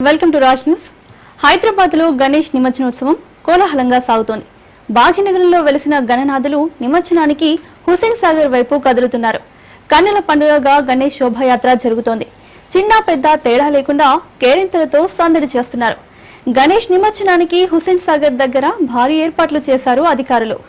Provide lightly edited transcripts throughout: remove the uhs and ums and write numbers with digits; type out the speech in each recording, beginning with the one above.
Welcome to Raj news. Hyderabad లో గణేష్ నిమజ్జనోత్సవం కోలాహలంగా సాగుతోంది. భాగ్యనగరంలో వెలిసిన గణనాథులు నిమజ్జనానికి హుస్సేన్ సాగర్ వైపు కదులుతున్నారు. కన్నుల పండుగగా గణేష్ శోభాయాత్ర జరుగుతోంది. చిన్న పెద్ద తేడా లేకుండా కేరింతలతో సందడి చేస్తున్నారు. గణేష్ నిమజ్జనానికి హుస్సేన్ సాగర్ దగ్గర భారీ ఏర్పాట్లు చేశారు అధికారులు.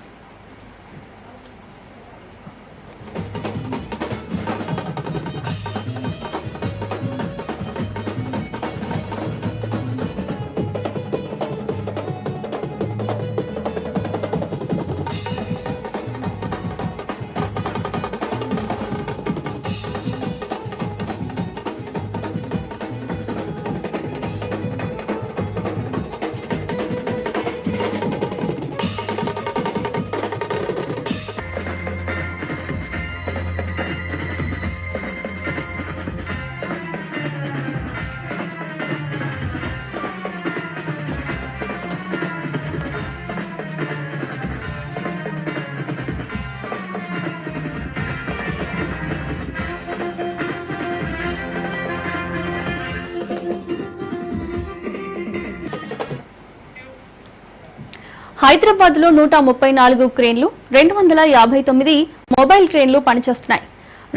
హైదరాబాద్ లో 134 క్రేన్లు, 259 మొబైల్ క్రేన్లు పనిచేస్తున్నాయి.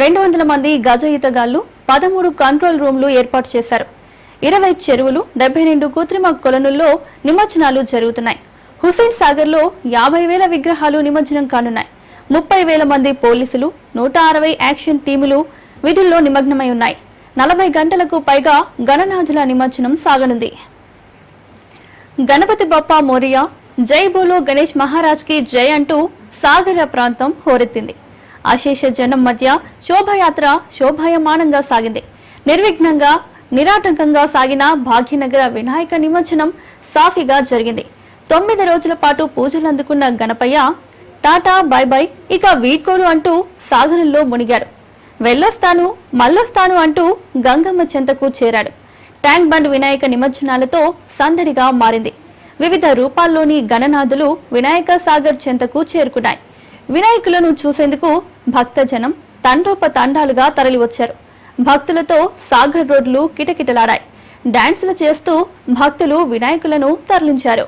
200 మంది గజ ఈతగాళ్లు, 13 కంట్రోల్ రూమ్లు ఏర్పాటు చేశారు. 20 చెరువులు, 72 కృత్రిమ కొలనుల్లో నిమజ్జనాలు జరుగుతున్నాయి. హుస్సేన్ సాగర్ లో 50,000 విగ్రహాలు నిమజ్జనం కానున్నాయి. 30,000 మంది పోలీసులు, 160 యాక్షన్ టీములు విధుల్లో నిమగ్నమై ఉన్నాయి. 40 గంటలకు పైగా గణనాథుల నిమజ్జనం సాగనుంది. గణపతి బప్పా మోరియా, జై బోలో గణేష్ మహారాజ్ కి జై అంటూ సాగర ప్రాంతం హోరెత్తింది. అశేష జనం మధ్య శోభాయాత్ర శోభాయమానంగా సాగింది. నిర్విఘ్నంగా నిరాటంకంగా సాగిన భాగ్యనగర వినాయక నిమజ్జనం సాఫీగా జరిగింది. 9 రోజుల పాటు పూజలు అందుకున్న గణపయ్య టాటా బై బై ఇక వీడ్కోలు అంటూ సాగరంలో మునిగాడు. వెళ్ళొస్తాను మళ్ళొస్తాను అంటూ గంగమ్మ చెంతకు చేరాడు. ట్యాంక్ బండ్ వినాయక నిమజ్జనాలతో సందడిగా మారింది. వివిధ రూపాల్లోని గణనాథులు వినాయక సాగర్ చెంతకు చేరుకున్నాయి. వినాయకులను చూసేందుకు భక్తజనం తండోపతండాలుగా తరలివచ్చారు. భక్తులతో సాగర్ రోడ్లు కిటకిటలాడాయి. డాన్సులు చేస్తూ భక్తులు వినాయకులను తరలించారు.